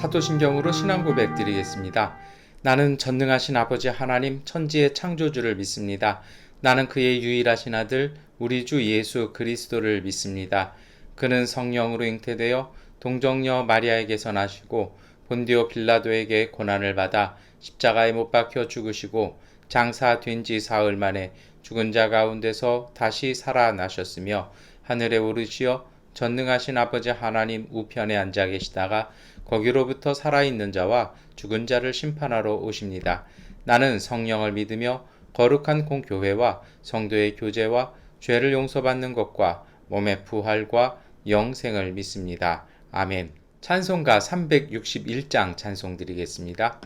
사도신경으로 신앙 고백 드리겠습니다. 나는 전능하신 아버지 하나님 천지의 창조주를 믿습니다. 나는 그의 유일하신 아들 우리 주 예수 그리스도를 믿습니다. 그는 성령으로 잉태되어 동정녀 마리아에게서 나시고 본디오 빌라도에게 고난을 받아 십자가에 못 박혀 죽으시고 장사된 지 사흘 만에 죽은 자 가운데서 다시 살아나셨으며 하늘에 오르시어 전능하신 아버지 하나님 우편에 앉아 계시다가 거기로부터 살아있는 자와 죽은 자를 심판하러 오십니다. 나는 성령을 믿으며 거룩한 공교회와 성도의 교제와 죄를 용서받는 것과 몸의 부활과 영생을 믿습니다. 아멘. 찬송가 361장 찬송 드리겠습니다.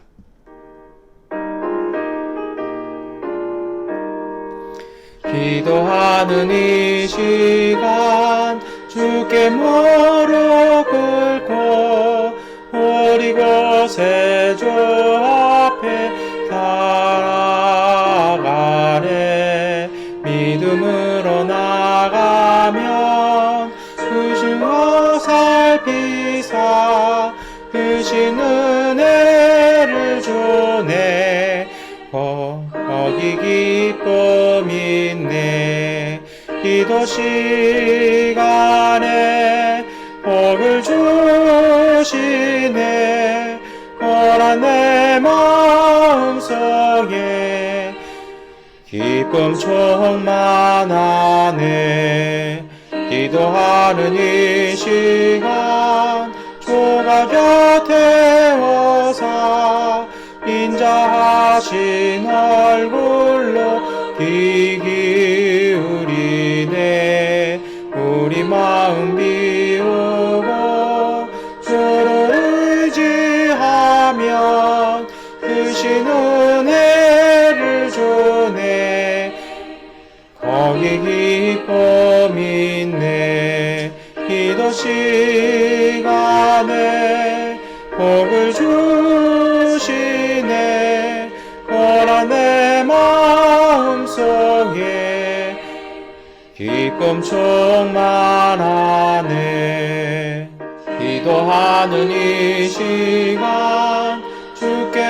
기도하는 이 시간 주께 무릎 꿇고 우리곳에 주 앞에 살아가네. 믿음으로 나가면 그 주 살피사 크신 은혜를 주네. 거기 기쁨 있네. 기도 시간에 복을 주시네. 오란 내 마음속에 기쁨 충만하네. 기도하는 이 시간 주가 곁에 오사 인자하신 얼굴로 귀 기울이네. 우리 마음 비우고 주를 의지하면 크신 은혜를 주네. 거기 기쁨 있네. 기도 시간에 복을 주시네. 오라 내 마음속에 기쁨 충만하네. 기도하는 이 시간 주께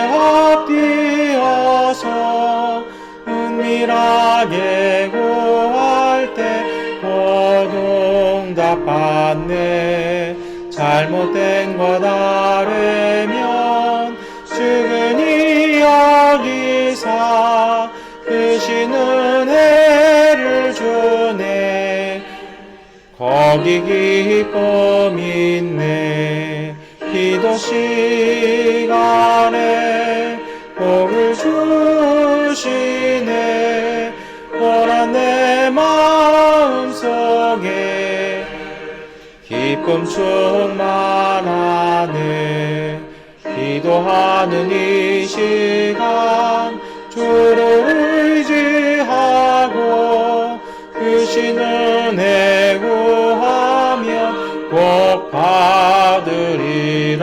엎드려서 은밀하게 구할 때 고동답 받네. 잘못된 것 아뢰면 측은히 여기사 크신 은혜를 주네. 거기 기쁨 있네. 기도 시간에 복을 주시네. 오라 내 마음속에 기쁨 충만하네. 기도하는 이 시간 주를 의지하고 크신 은혜 구하면 꼭 받으리라.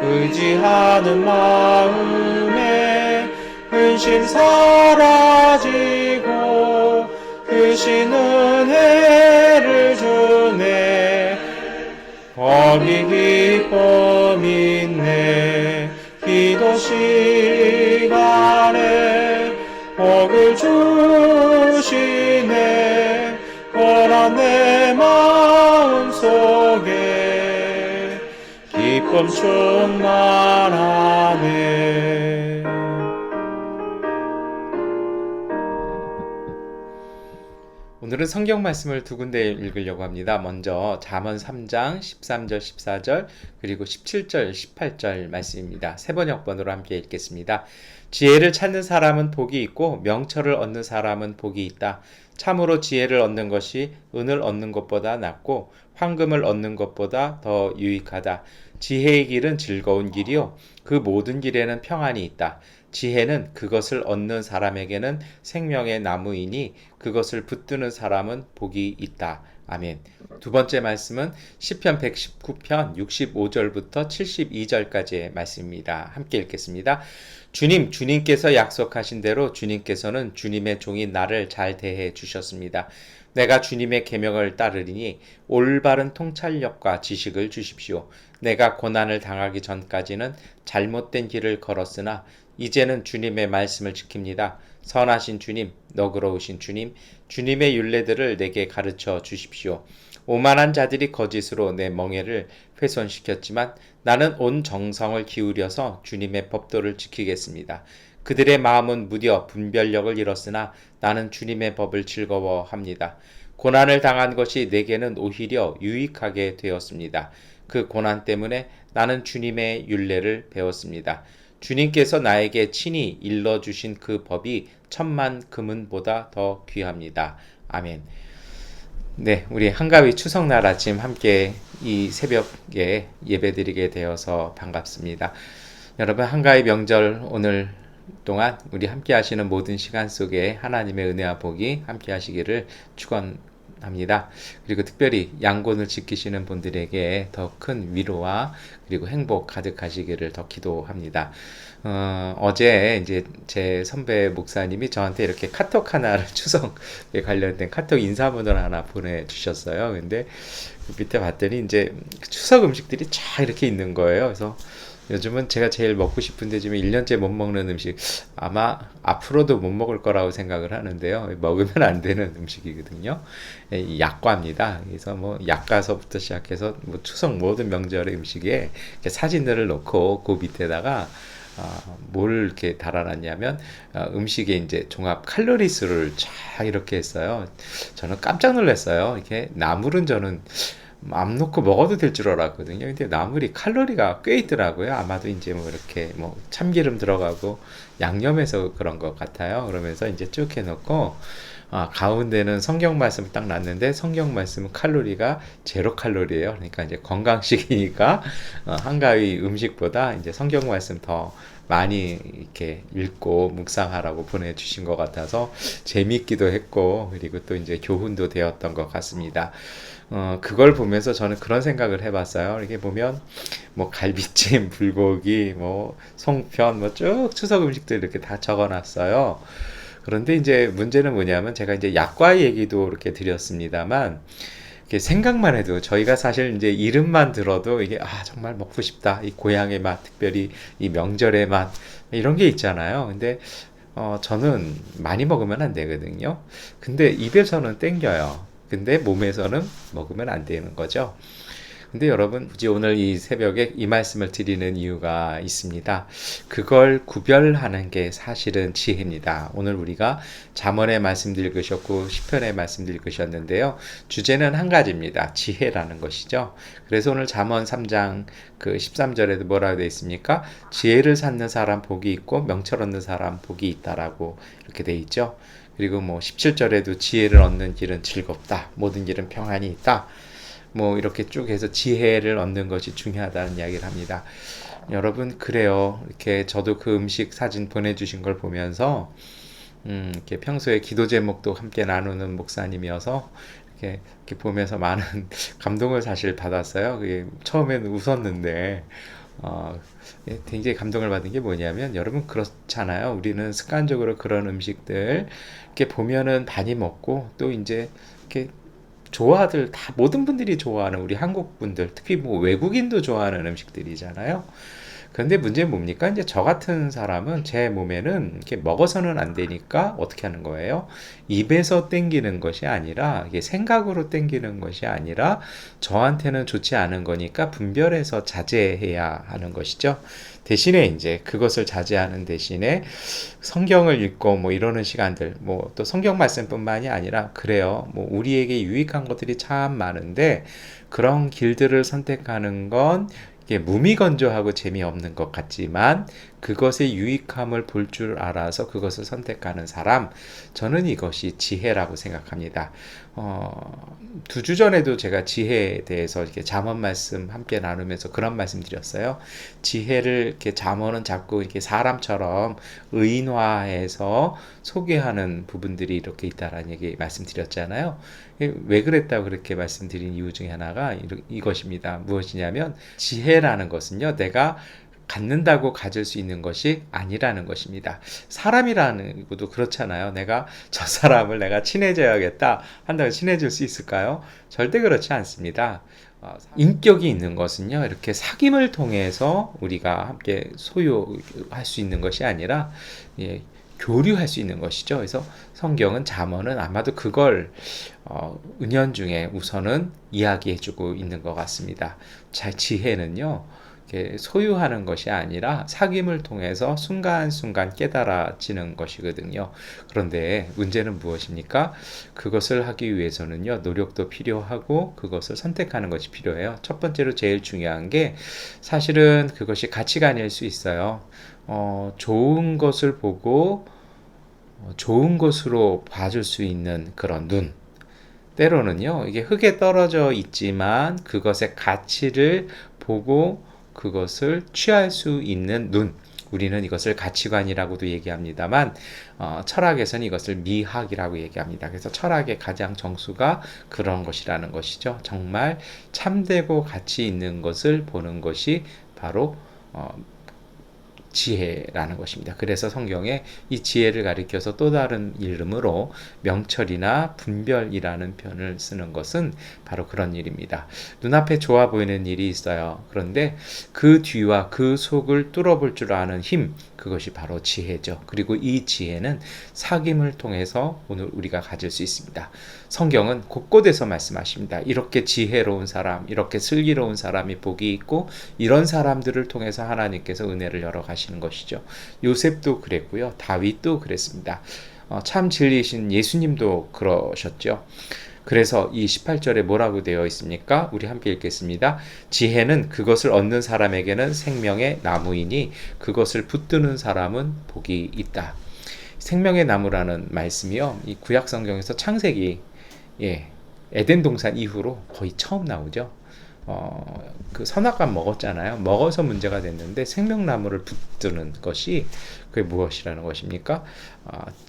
의지하는 마음에 근심 사라지고 크신 은혜를 주네. 거기 기쁨 있네. 기도 시간에 복을 주시네. 오라 내 마음속에 기쁨 충만하네. 오늘은 성경 말씀을 두 군데 읽으려고 합니다. 먼저 잠언 3장 13절 14절 그리고 17절 18절 말씀입니다. 세 번역본으로 함께 읽겠습니다. 지혜를 찾는 사람은 복이 있고 명철을 얻는 사람은 복이 있다. 참으로 지혜를 얻는 것이 은을 얻는 것보다 낫고 황금을 얻는 것보다 더 유익하다. 지혜의 길은 즐거운 길이요 그 모든 길에는 평안이 있다. 지혜는 그것을 얻는 사람에게는 생명의 나무이니 그것을 붙드는 사람은 복이 있다. 아멘. 두 번째 말씀은 시편 119편 65절부터 72절까지의 말씀입니다. 함께 읽겠습니다. 주님께서 약속하신 대로 주님께서는 주님의 종인 나를 잘 대해 주셨습니다. 내가 주님의 계명을 따르리니 올바른 통찰력과 지식을 주십시오. 내가 고난을 당하기 전까지는 잘못된 길을 걸었으나 이제는 주님의 말씀을 지킵니다. 선하신 주님, 너그러우신 주님, 주님의 율례들을 내게 가르쳐 주십시오. 오만한 자들이 거짓으로 내 멍에를 훼손시켰지만 나는 온 정성을 기울여서 주님의 법도를 지키겠습니다. 그들의 마음은 무뎌 분별력을 잃었으나 나는 주님의 법을 즐거워합니다. 고난을 당한 것이 내게는 오히려 유익하게 되었습니다. 그 고난 때문에 나는 주님의 율례를 배웠습니다. 주님께서 나에게 친히 일러주신 그 법이 천만 금은보다 더 귀합니다. 아멘. 네, 우리 한가위 추석날 아침 함께 이 새벽에 예배드리게 되어서 반갑습니다. 여러분, 한가위 명절 오늘 동안 우리 함께 하시는 모든 시간 속에 하나님의 은혜와 복이 함께 하시기를 축원합니다. 그리고 특별히 양곤을 지키시는 분들에게 더 큰 위로와 그리고 행복 가득하시기를 더 기도합니다. 어제 이제 제 선배 목사님이 저한테 이렇게 카톡 하나를 추석에 관련된 카톡 인사문을 하나 보내주셨어요. 근데 밑에 봤더니 이제 추석 음식들이 쫙 이렇게 있는 거예요. 그래서 요즘은 제가 제일 먹고 싶은데 지금 1년째 못 먹는 음식 아마 앞으로도 못 먹을 거라고 생각을 하는데요. 먹으면 안 되는 음식이거든요. 약과입니다. 그래서 뭐 약과서부터 시작해서 뭐 추석 모든 명절의 음식에 이렇게 사진들을 놓고 그 밑에다가 뭘 이렇게 달아놨냐면 음식에 이제 종합 칼로리 수를 쫙 이렇게 했어요. 저는 깜짝 놀랐어요. 이렇게 나물은 저는 맘 놓고 먹어도 될 줄 알았거든요. 근데 나물이 칼로리가 꽤 있더라고요. 아마도 이제 뭐 이렇게 뭐 참기름 들어가고 양념해서 그런 것 같아요. 그러면서 이제 쭉 해놓고 가운데는 성경 말씀 딱 놨는데 성경 말씀은 칼로리가 제로 칼로리예요. 그러니까 이제 건강식이니까 한가위 음식보다 이제 성경 말씀 더 많이 이렇게 읽고 묵상하라고 보내주신 것 같아서 재밌기도 했고 그리고 또 이제 교훈도 되었던 것 같습니다. 그걸 보면서 저는 그런 생각을 해봤어요. 이렇게 보면 뭐 갈비찜, 불고기, 뭐 송편, 뭐 쭉 추석 음식들 이렇게 다 적어놨어요. 그런데 이제 문제는 뭐냐면 제가 이제 약과 얘기도 이렇게 드렸습니다만 이렇게 생각만 해도 저희가 사실 이제 이름만 들어도 이게 정말 먹고 싶다. 이 고향의 맛, 특별히 이 명절의 맛 이런 게 있잖아요. 근데 저는 많이 먹으면 안 되거든요. 근데 입에서는 땡겨요. 근데 몸에서는 먹으면 안 되는 거죠. 근데 여러분, 굳이 오늘 이 새벽에 이 말씀을 드리는 이유가 있습니다. 그걸 구별하는 게 사실은 지혜입니다. 오늘 우리가 잠언의 말씀도 읽으셨고 시편의 말씀도 읽으셨는데요. 주제는 한 가지입니다. 지혜라는 것이죠. 그래서 오늘 잠언 3장 그 13절에도 뭐라고 되어 있습니까? 지혜를 찾는 사람 복이 있고 명철 얻는 사람 복이 있다라고 이렇게 되어 있죠. 그리고 뭐 17절에도 지혜를 얻는 길은 즐겁다. 모든 길은 평안이 있다. 뭐 이렇게 쭉 해서 지혜를 얻는 것이 중요하다는 이야기를 합니다. 여러분 그래요. 이렇게 저도 그 음식 사진 보내주신 걸 보면서 이렇게 평소에 기도 제목도 함께 나누는 목사님이어서 이렇게 보면서 많은 감동을 사실 받았어요. 그게 처음에는 웃었는데 굉장히 감동을 받은 게 뭐냐면 여러분 그렇잖아요. 우리는 습관적으로 그런 음식들 이렇게 보면은 많이 먹고 또 이제 이렇게 좋아들 다 모든 분들이 좋아하는 우리 한국 분들 특히 뭐 외국인도 좋아하는 음식들이잖아요. 그런데 문제는 뭡니까? 이제 저 같은 사람은 제 몸에는 이렇게 먹어서는 안 되니까 어떻게 하는 거예요? 입에서 땡기는 것이 아니라 이게 생각으로 땡기는 것이 아니라 저한테는 좋지 않은 거니까 분별해서 자제해야 하는 것이죠. 대신에 이제 그것을 자제하는 대신에 성경을 읽고 뭐 이러는 시간들 뭐 또 성경 말씀뿐만이 아니라 그래요. 뭐 우리에게 유익한 것들이 참 많은데 그런 길들을 선택하는 건 이게 무미건조하고 재미없는 것 같지만 그것의 유익함을 볼 줄 알아서 그것을 선택하는 사람, 저는 이것이 지혜라고 생각합니다. 2주 전에도 제가 지혜에 대해서 이렇게 잠언 말씀 함께 나누면서 그런 말씀 드렸어요. 지혜를 이렇게 잠언은 자꾸 이렇게 사람처럼 의인화해서 소개하는 부분들이 이렇게 있다라는 얘기 말씀드렸잖아요. 왜 그랬다고 그렇게 말씀드린 이유 중에 하나가 이것입니다. 무엇이냐면 지혜라는 것은요, 내가 갖는다고 가질 수 있는 것이 아니라는 것입니다. 사람이라는 것도 그렇잖아요. 내가 저 사람을 내가 친해져야겠다 한다고 친해질 수 있을까요? 절대 그렇지 않습니다. 인격이 있는 것은요, 이렇게 사귐을 통해서 우리가 함께 소유할 수 있는 것이 아니라, 예, 교류할 수 있는 것이죠. 그래서 성경은 잠언은 아마도 그걸 은연중에 우선은 이야기해주고 있는 것 같습니다. 지혜는요, 소유하는 것이 아니라 사귐을 통해서 순간순간 깨달아지는 것이거든요. 그런데 문제는 무엇입니까? 그것을 하기 위해서는요, 노력도 필요하고 그것을 선택하는 것이 필요해요. 첫 번째로 제일 중요한 게 사실은 그것이 가치관일 수 있어요. 좋은 것을 보고 좋은 것으로 봐줄 수 있는 그런 눈. 때로는요, 이게 흙에 떨어져 있지만 그것의 가치를 보고 그것을 취할 수 있는 눈. 우리는 이것을 가치관이라고도 얘기합니다만, 철학에서는 이것을 미학이라고 얘기합니다. 그래서 철학의 가장 정수가 그런 것이라는 것이죠. 정말 참되고 가치 있는 것을 보는 것이 바로 지혜라는 것입니다. 그래서 성경에 이 지혜를 가리켜서 또 다른 이름으로 명철이나 분별이라는 표현을 쓰는 것은 바로 그런 일입니다. 눈앞에 좋아 보이는 일이 있어요. 그런데 그 뒤와 그 속을 뚫어볼 줄 아는 힘, 그것이 바로 지혜죠. 그리고 이 지혜는 사귐을 통해서 오늘 우리가 가질 수 있습니다. 성경은 곳곳에서 말씀하십니다. 이렇게 지혜로운 사람, 이렇게 슬기로운 사람이 복이 있고 이런 사람들을 통해서 하나님께서 은혜를 열어 가시는 것이죠. 요셉도 그랬고요. 다윗도 그랬습니다. 참 진리이신 예수님도 그러셨죠. 그래서 이 18절에 뭐라고 되어 있습니까? 우리 함께 읽겠습니다. 지혜는 그것을 얻는 사람에게는 생명의 나무이니 그것을 붙드는 사람은 복이 있다. 생명의 나무라는 말씀이요, 이 구약 성경에서 창세기, 에덴 동산 이후로 거의 처음 나오죠. 그 선악과 먹었잖아요. 먹어서 문제가 됐는데 생명나무를 붙드는 것이 그게 무엇이라는 것입니까?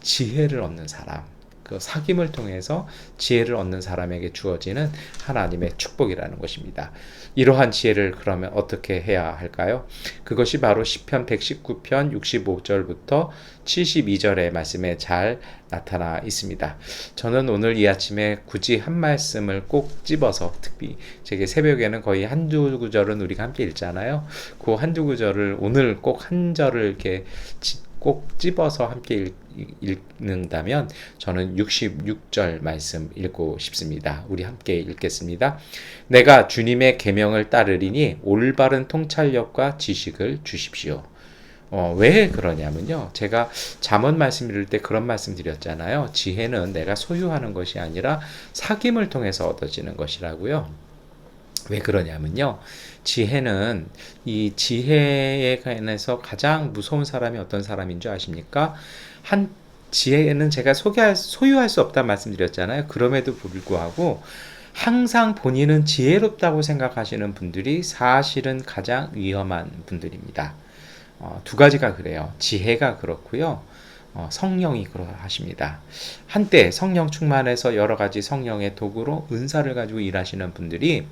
지혜를 얻는 사람, 그 사귐을 통해서 지혜를 얻는 사람에게 주어지는 하나님의 축복이라는 것입니다. 이러한 지혜를 그러면 어떻게 해야 할까요? 그것이 바로 시편 119편 65절부터 72절의 말씀에 잘 나타나 있습니다. 저는 오늘 이 아침에 굳이 한 말씀을 꼭 집어서, 특히 제게 새벽에는 거의 한두 구절은 우리가 함께 읽잖아요. 그 한두 구절을 오늘 꼭 한 절을 이렇게 꼭 집어서 함께 읽는다면 저는 66절 말씀 읽고 싶습니다. 우리 함께 읽겠습니다. 내가 주님의 계명을 따르리니 올바른 통찰력과 지식을 주십시오. 왜 그러냐면요, 제가 잠언 말씀 읽을 때 그런 말씀 드렸잖아요. 지혜는 내가 소유하는 것이 아니라 사귐을 통해서 얻어지는 것이라고요. 왜 그러냐면요, 지혜는, 이 지혜에 관해서 가장 무서운 사람이 어떤 사람인 줄 아십니까? 지혜는 제가 소유할 수 없다는 말씀드렸잖아요. 그럼에도 불구하고 항상 본인은 지혜롭다고 생각하시는 분들이 사실은 가장 위험한 분들입니다. 두 가지가 그래요. 지혜가 그렇고요, 성령이 그러하십니다. 한때 성령 충만해서 여러 가지 성령의 도구로 은사를 가지고 일하시는 분들이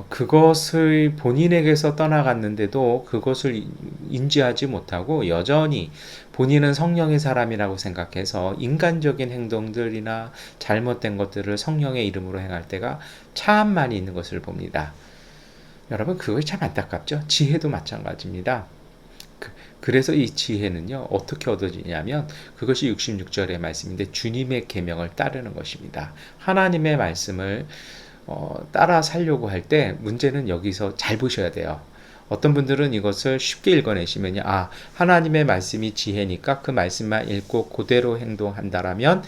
그것을 본인에게서 떠나갔는데도 그것을 인지하지 못하고 여전히 본인은 성령의 사람이라고 생각해서 인간적인 행동들이나 잘못된 것들을 성령의 이름으로 행할 때가 참 많이 있는 것을 봅니다. 여러분, 그것이 참 안타깝죠. 지혜도 마찬가지입니다. 그래서 이 지혜는요, 어떻게 얻어지냐면 그것이 66절의 말씀인데 주님의 계명을 따르는 것입니다. 하나님의 말씀을 따라 살려고 할 때 문제는 여기서 잘 보셔야 돼요. 어떤 분들은 이것을 쉽게 읽어내시면요, 하나님의 말씀이 지혜니까 그 말씀만 읽고 그대로 행동한다라면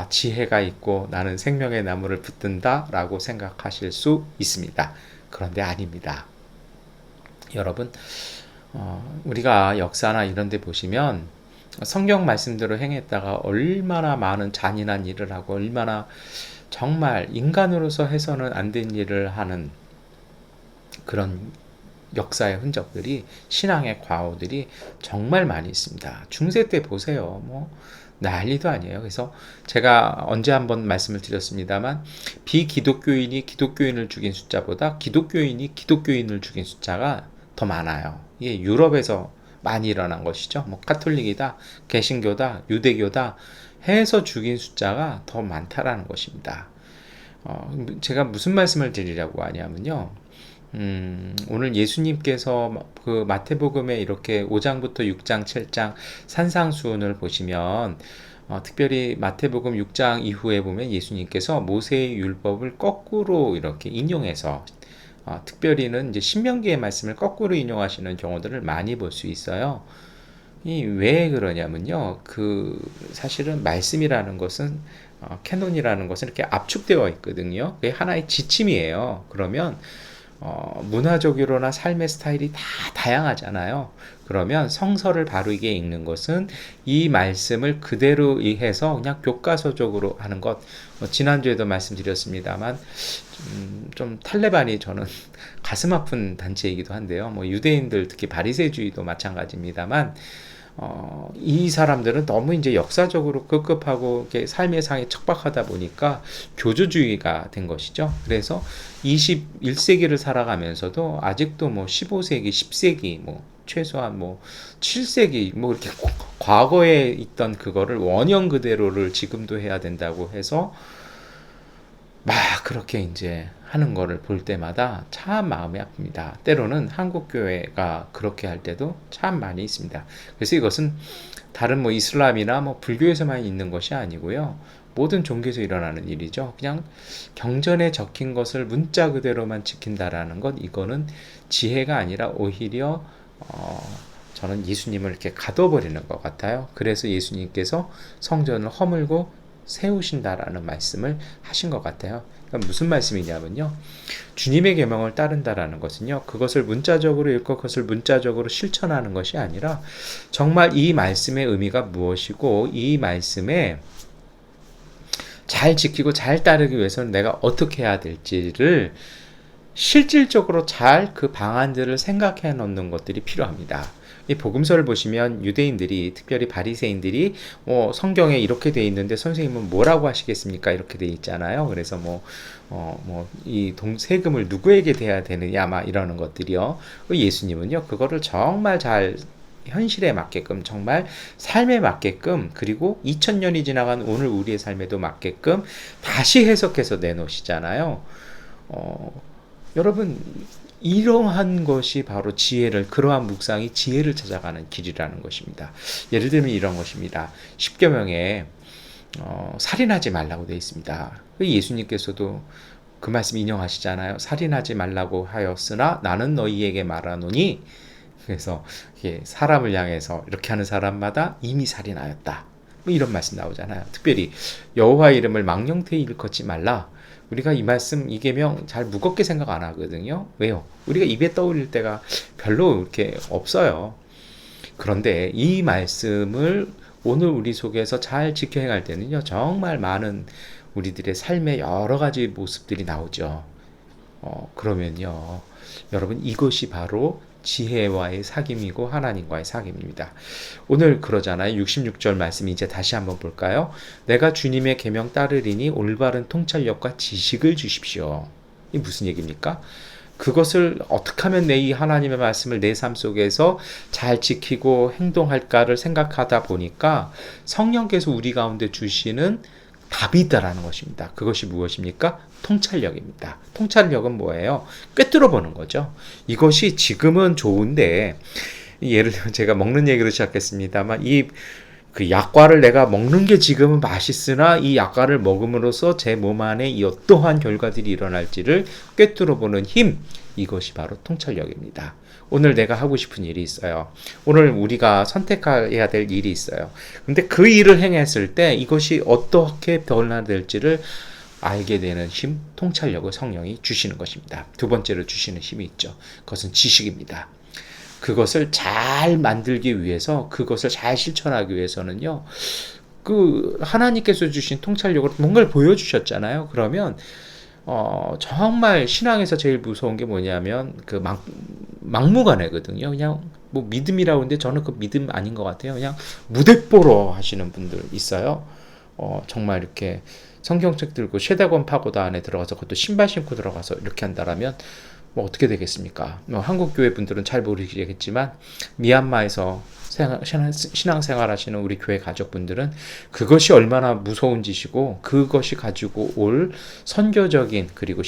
지혜가 있고 나는 생명의 나무를 붙든다 라고 생각하실 수 있습니다. 그런데 아닙니다. 여러분, 우리가 역사나 이런 데 보시면 성경 말씀대로 행했다가 얼마나 많은 잔인한 일을 하고 얼마나 정말 인간으로서 해서는 안 된 일을 하는 그런 역사의 흔적들이, 신앙의 과오들이 정말 많이 있습니다. 중세 때 보세요. 뭐 난리도 아니에요. 그래서 제가 언제 한번 말씀을 드렸습니다만, 비기독교인이 기독교인을 죽인 숫자보다 기독교인이 기독교인을 죽인 숫자가 더 많아요. 이게 유럽에서 많이 일어난 것이죠. 뭐 카톨릭이다, 개신교다, 유대교다 해서 죽인 숫자가 더 많다라는 것입니다. 제가 무슨 말씀을 드리려고 하냐면요. 오늘 예수님께서 그 마태복음에 이렇게 5장부터 6장, 7장 산상수훈을 보시면, 특별히 마태복음 6장 이후에 보면 예수님께서 모세의 율법을 거꾸로 이렇게 인용해서, 특별히는 이제 신명기의 말씀을 거꾸로 인용하시는 경우들을 많이 볼 수 있어요. 이 왜 그러냐면요. 사실은 말씀이라는 것은, 캐논이라는 것은 이렇게 압축되어 있거든요. 그게 하나의 지침이에요. 그러면 문화적으로나 삶의 스타일이 다 다양하잖아요. 그러면 성서를 바르게 읽는 것은 이 말씀을 그대로 이해해서 그냥 교과서적으로 하는 것. 지난주에도 말씀드렸습니다만, 좀 탈레반이 저는 가슴 아픈 단체이기도 한데요. 뭐 유대인들, 특히 바리새주의도 마찬가지입니다만, 이 사람들은 너무 이제 역사적으로 급급하고 삶의 상이 척박하다 보니까 교조주의가 된 것이죠. 그래서 21세기를 살아가면서도 아직도 뭐 15세기, 10세기, 뭐 최소한 뭐 7세기, 뭐 이렇게 과거에 있던 그거를 원형 그대로를 지금도 해야 된다고 해서 막 그렇게 이제 하는 거를 볼 때마다 참 마음이 아픕니다. 때로는 한국 교회가 그렇게 할 때도 참 많이 있습니다. 그래서 이것은 다른 뭐 이슬람이나 뭐 불교에서만 있는 것이 아니고요. 모든 종교에서 일어나는 일이죠. 그냥 경전에 적힌 것을 문자 그대로만 지킨다라는 것, 이거는 지혜가 아니라 오히려 저는 예수님을 이렇게 가둬버리는 것 같아요. 그래서 예수님께서 성전을 허물고 세우신다라는 말씀을 하신 것 같아요. 그러니까 무슨 말씀이냐면요. 주님의 계명을 따른다라는 것은요. 그것을 문자적으로 읽고 그것을 문자적으로 실천하는 것이 아니라 정말 이 말씀의 의미가 무엇이고 이 말씀에 잘 지키고 잘 따르기 위해서는 내가 어떻게 해야 될지를 실질적으로 잘 그 방안들을 생각해 놓는 것들이 필요합니다. 이 복음서를 보시면 유대인들이, 특별히 바리새인들이 성경에 이렇게 돼 있는데 선생님은 뭐라고 하시겠습니까? 이렇게 돼 있잖아요. 그래서 이 세금을 누구에게 대야 되느냐 막 이러는 것들이요. 예수님은요 그거를 정말 잘 현실에 맞게끔, 정말 삶에 맞게끔, 그리고 2000년이 지나간 오늘 우리의 삶에도 맞게끔 다시 해석해서 내놓으시잖아요. 여러분, 이러한 것이 바로 그러한 묵상이 지혜를 찾아가는 길이라는 것입니다. 예를 들면 이런 것입니다. 십계명에 살인하지 말라고 되어 있습니다. 예수님께서도 그 말씀 인용하시잖아요. 살인하지 말라고 하였으나 나는 너희에게 말하노니, 그래서 사람을 향해서 이렇게 하는 사람마다 이미 살인하였다. 뭐 이런 말씀 나오잖아요. 특별히 여호와 이름을 망령되이 일컫지 말라. 우리가 이 말씀, 이 계명 잘 무겁게 생각 안 하거든요. 왜요? 우리가 입에 떠올릴 때가 별로 이렇게 없어요. 그런데 이 말씀을 오늘 우리 속에서 잘 지켜 행할 때는요, 정말 많은 우리들의 삶의 여러 가지 모습들이 나오죠. 그러면요, 여러분, 이것이 바로 지혜와의 사귐이고 하나님과의 사귐입니다. 오늘 그러잖아요. 66절 말씀 이제 다시 한번 볼까요? 내가 주님의 계명 따르리니 올바른 통찰력과 지식을 주십시오. 이 무슨 얘기입니까? 그것을 어떻게 하면 이 하나님의 말씀을 내 삶 속에서 잘 지키고 행동할까를 생각하다 보니까 성령께서 우리 가운데 주시는 답이 있다라는 것입니다. 그것이 무엇입니까? 통찰력입니다. 통찰력은 뭐예요? 꿰뚫어 보는 거죠. 이것이 지금은 좋은데, 예를 들면 제가 먹는 얘기로 시작했습니다만, 그 약과를 내가 먹는 게 지금은 맛있으나 이 약과를 먹음으로써 제 몸 안에 이 어떠한 결과들이 일어날지를 꿰뚫어 보는 힘, 이것이 바로 통찰력입니다. 오늘 내가 하고 싶은 일이 있어요. 오늘 우리가 선택해야 될 일이 있어요. 근데 그 일을 행했을 때 이것이 어떻게 변화될지를 알게 되는 힘, 통찰력을 성령이 주시는 것입니다. 두 번째로 주시는 힘이 있죠. 그것은 지식입니다. 그것을 잘 만들기 위해서, 그것을 잘 실천하기 위해서는요, 그 하나님께서 주신 통찰력으로 뭔가를 보여주셨잖아요. 그러면 정말 신앙에서 제일 무서운 게 뭐냐면 그 막무가내거든요. 그냥 뭐 믿음이라고 하는데 저는 그 믿음 아닌 것 같아요. 그냥 무대뽀로 하시는 분들 있어요. 정말 이렇게 성경책 들고 쉐다곤 파고다 안에 들어가서 그것도 신발 신고 들어가서 이렇게 한다라면 뭐 어떻게 되겠습니까? 한국 교회 분들은 잘 모르시겠지만 미얀마에서 신앙생활 하시는 우리 교회 가족분들은 그것이 얼마나 무서운 짓이고 그것이 가지고 올 선교적인 그리고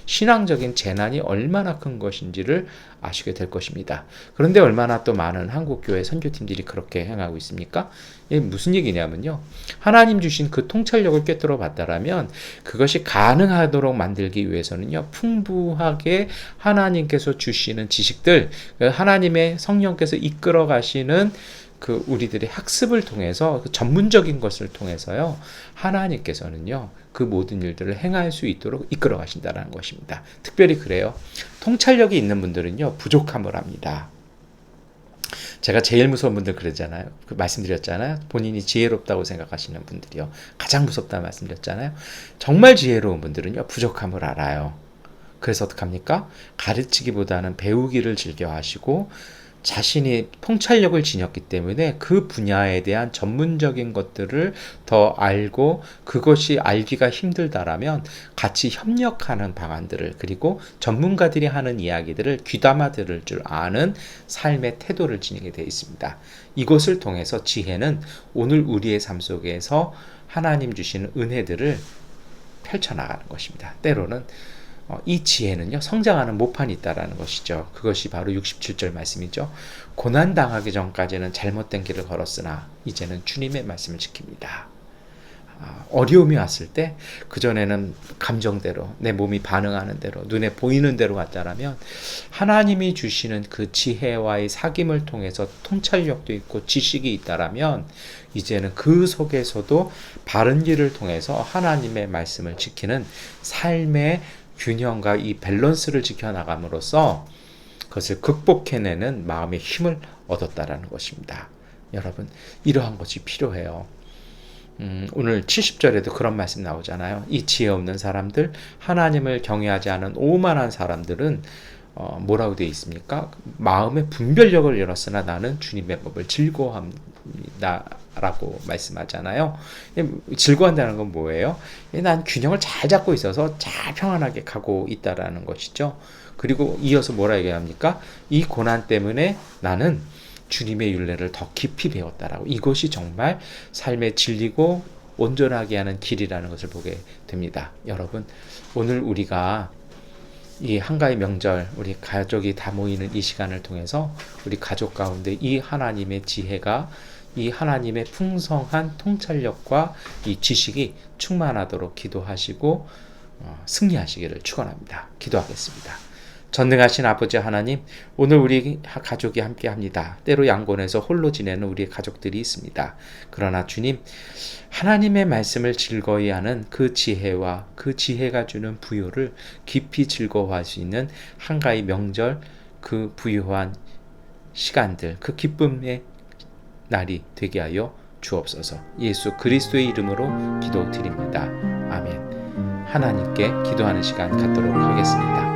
신앙적인 재난이 얼마나 큰 것인지를 아시게 될 것입니다. 그런데 얼마나 또 많은 한국 교회 선교팀들이 그렇게 행하고 있습니까? 이게 무슨 얘기냐면요. 하나님 주신 그 통찰력을 꿰뚫어 봤다라면 그것이 가능하도록 만들기 위해서는요. 풍부하게 하나님께서 주시는 지식들, 하나님의 성령께서 이끌어 가시는 그 우리들의 학습을 통해서 그 전문적인 것을 통해서요. 하나님께서는요. 그 모든 일들을 행할 수 있도록 이끌어 가신다는 것입니다. 특별히 그래요. 통찰력이 있는 분들은요. 부족함을 합니다. 제가 제일 무서운 분들 그러잖아요. 말씀드렸잖아요. 본인이 지혜롭다고 생각하시는 분들이요. 가장 무섭다고 말씀드렸잖아요. 정말 지혜로운 분들은요. 부족함을 알아요. 그래서 어떡합니까? 가르치기보다는 배우기를 즐겨 하시고 자신이 통찰력을 지녔기 때문에 그 분야에 대한 전문적인 것들을 더 알고 그것이 알기가 힘들다라면 같이 협력하는 방안들을 그리고 전문가들이 하는 이야기들을 귀담아 들을 줄 아는 삶의 태도를 지니게 되어 있습니다. 이것을 통해서 지혜는 오늘 우리의 삶 속에서 하나님 주시는 은혜들을 펼쳐나가는 것입니다. 때로는 이 지혜는요 성장하는 모판이 있다라는 것이죠. 그것이 바로 67절 말씀이죠. 고난당하기 전까지는 잘못된 길을 걸었으나 이제는 주님의 말씀을 지킵니다. 어려움이 왔을 때 그전에는 감정대로 내 몸이 반응하는 대로 눈에 보이는 대로 갔다라면 하나님이 주시는 그 지혜와의 사귐을 통해서 통찰력도 있고 지식이 있다라면 이제는 그 속에서도 바른 길을 통해서 하나님의 말씀을 지키는 삶의 균형과 이 밸런스를 지켜나감으로써 그것을 극복해내는 마음의 힘을 얻었다라는 것입니다. 여러분 이러한 것이 필요해요. 오늘 70절에도 그런 말씀 나오잖아요. 이 지혜 없는 사람들, 하나님을 경외하지 않은 오만한 사람들은 뭐라고 되어 있습니까? 마음의 분별력을 잃었으나 나는 주님의 법을 즐거워합니다 라고 말씀하잖아요. 즐거워한다는 건 뭐예요? 난 균형을 잘 잡고 있어서 잘 평안하게 가고 있다라는 것이죠. 그리고 이어서 뭐라 얘기합니까? 이 고난 때문에 나는 주님의 율례를 더 깊이 배웠다라고. 이것이 정말 삶의 진리고 온전하게 하는 길이라는 것을 보게 됩니다. 여러분, 오늘 우리가 이 한가위 명절 우리 가족이 다 모이는 이 시간을 통해서 우리 가족 가운데 이 하나님의 지혜가 이 하나님의 풍성한 통찰력과 이 지식이 충만하도록 기도하시고 승리하시기를 축원합니다. 기도하겠습니다. 전능하신 아버지 하나님, 오늘 우리 가족이 함께합니다. 때로 양곤에서 홀로 지내는 우리 가족들이 있습니다. 그러나 주님, 하나님의 말씀을 즐거이 하는 그 지혜와 그 지혜가 주는 부요를 깊이 즐거워할 수 있는 한가위 명절 그 부요한 시간들, 그 기쁨의 날이 되게 하여 주옵소서. 예수 그리스도의 이름으로 기도드립니다. 아멘. 하나님께 기도하는 시간 갖도록 하겠습니다.